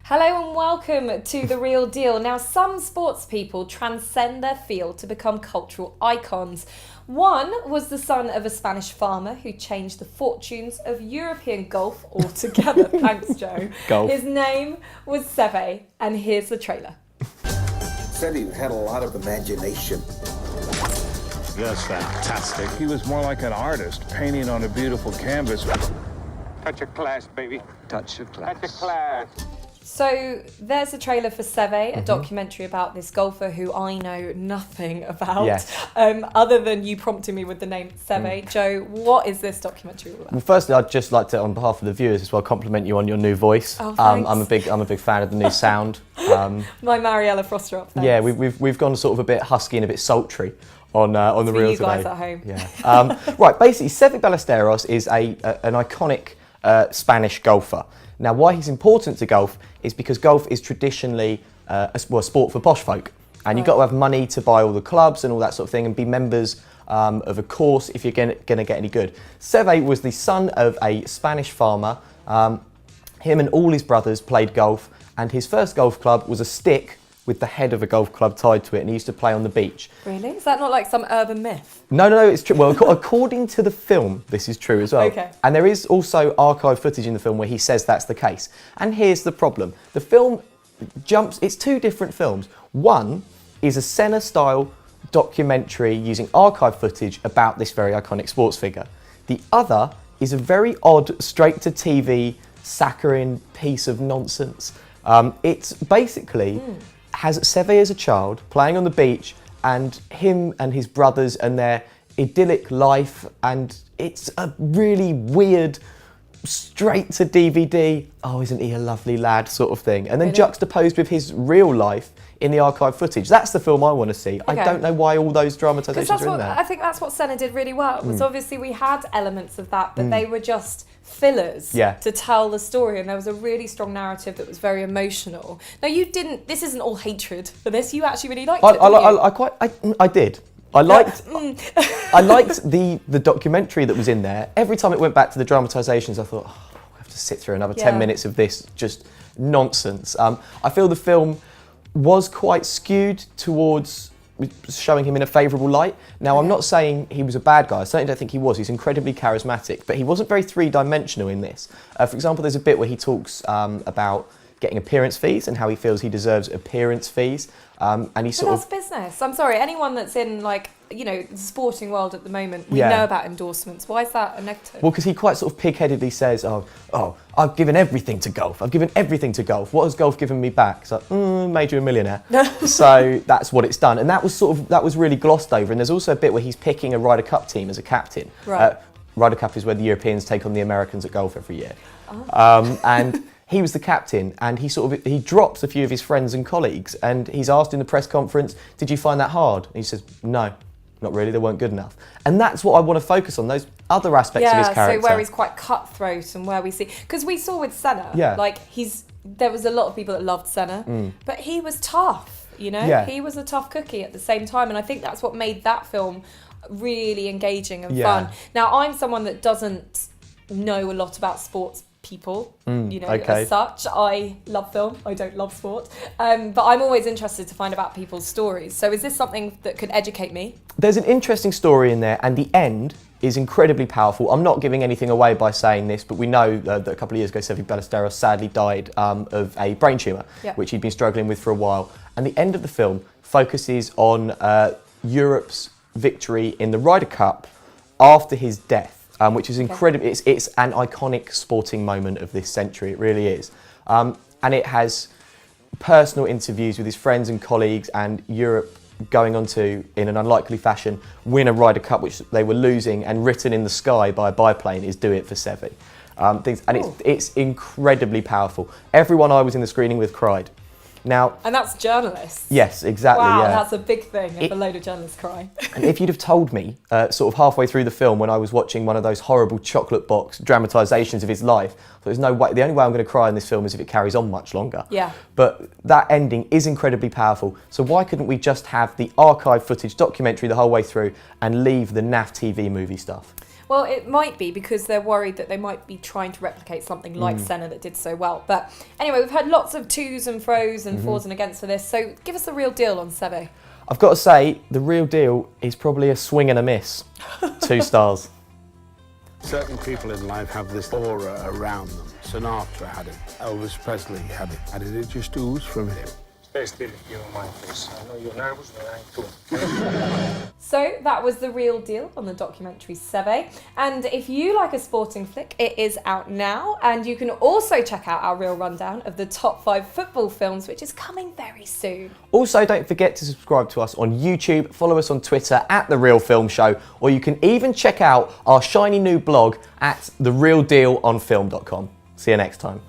Hello and welcome to The Real Deal. Now, some sports people transcend their field to become cultural icons. One was the son of a Spanish farmer who changed the fortunes of European golf altogether. Thanks, Joe. Golf. His name was Seve, and here's the trailer. Said he had a lot of imagination. That's fantastic. He was more like an artist, painting on a beautiful canvas. Touch of class, baby. Touch of class. Touch of class. So there's a trailer for Seve, a documentary about this golfer who I know nothing about, Yes. other than you prompting me with the name Seve. Joe, what is this documentary all about? Well, firstly, I'd just like to, on behalf of the viewers as well, compliment you on your new voice. Oh, thanks. I'm a big fan of the new sound. My Mariella Froster up there. Yeah, we've gone sort of a bit husky and a bit sultry on the For reel you today. guys at home. Yeah. Right. Basically, Seve Ballesteros is an iconic Spanish golfer. Now, why he's important to golf is because golf is traditionally a sport for posh folk, and you've got to have money to buy all the clubs and all that sort of thing, and be members of a course if you're going to get any good. Seve was the son of a Spanish farmer. Him and all his brothers played golf, and his first golf club was a stick with the head of a golf club tied to it, and he used to play on the beach. Really? Is that not like some urban myth? No, it's true. Well, according to the film, this is true as well. Okay. And there is also archive footage in the film where he says that's the case. And here's the problem. The film it's two different films. One is a Senna-style documentary using archive footage about this very iconic sports figure. The other is a very odd, straight-to-TV, saccharine piece of nonsense. It's basically has Seve as a child playing on the beach, and him and his brothers and their idyllic life, and it's a really weird, straight to DVD, oh isn't he a lovely lad sort of thing, and then juxtaposed with his real life in the archive footage. That's the film I want to see. Okay. I don't know why all those dramatisations are in there. I think that's what Senna did really well. Was obviously we had elements of that, but they were just fillers to tell the story, and there was a really strong narrative that was very emotional. Now you didn't. This isn't all hatred for this. You actually really liked it. I did. I liked the documentary that was in there. Every time it went back to the dramatisations, I thought, oh, I have to sit through another 10 minutes of this just nonsense. I feel the film was quite skewed towards showing him in a favourable light. Now, I'm not saying he was a bad guy. I certainly don't think he was. He's incredibly charismatic, but he wasn't very three-dimensional in this. For example, there's a bit where he talks about getting appearance fees and how he feels he deserves appearance fees. And he that's business. I'm sorry, anyone that's in the sporting world at the moment, we know about endorsements. Why is that a negative? Well, because he quite sort of pig-headedly says, oh, I've given everything to golf. I've given everything to golf. What has golf given me back? It's like, made you a millionaire. So that's what it's done. And that was really glossed over. And there's also a bit where he's picking a Ryder Cup team as a captain. Right. Ryder Cup is where the Europeans take on the Americans at golf every year. And he was the captain, and he drops a few of his friends and colleagues, and he's asked in the press conference, did you find that hard? And he says, no, not really, they weren't good enough. And that's what I want to focus on, those other aspects of his character. So where he's quite cutthroat, and where we see, because we saw with Senna, there was a lot of people that loved Senna, but he was tough, he was a tough cookie at the same time, and I think that's what made that film really engaging and fun. Now, I'm someone that doesn't know a lot about sports people, as such. I love film, I don't love sport, but I'm always interested to find about people's stories. So is this something that could educate me? There's an interesting story in there, and the end is incredibly powerful. I'm not giving anything away by saying this, but we know that a couple of years ago, Seve Ballesteros sadly died of a brain tumour, which he'd been struggling with for a while. And the end of the film focuses on Europe's victory in the Ryder Cup after his death. Which is incredible. It's an iconic sporting moment of this century, it really is. And it has personal interviews with his friends and colleagues, and Europe going on to, in an unlikely fashion, win a Ryder Cup which they were losing, and written in the sky by a biplane is "Do it for Seve." It's incredibly powerful. Everyone I was in the screening with cried. Now, and that's journalists. Yes, exactly. Wow, yeah. That's a big thing if a load of journalists cry. And if you'd have told me, sort of halfway through the film, when I was watching one of those horrible chocolate box dramatisations of his life, there's no way. The only way I'm going to cry in this film is if it carries on much longer. Yeah. But that ending is incredibly powerful. So why couldn't we just have the archive footage documentary the whole way through and leave the naff TV movie stuff? Well, it might be because they're worried that they might be trying to replicate something like Senna that did so well. But anyway, we've had lots of twos and fros and fors and against for this. So give us the real deal on Seve. I've got to say, the real deal is probably a swing and a miss. 2 stars. Certain people in life have this aura around them. Sinatra had it. Elvis Presley had it. And it just oozed from him. Stay still if you don't mind, please. I know you're nervous, but I ain't too. So that was the real deal on the documentary Seve. And if you like a sporting flick, it is out now. And you can also check out our real rundown of the top 5 football films, which is coming very soon. Also, don't forget to subscribe to us on YouTube, follow us on Twitter at The Real Film Show, or you can even check out our shiny new blog at therealdealonfilm.com. See you next time.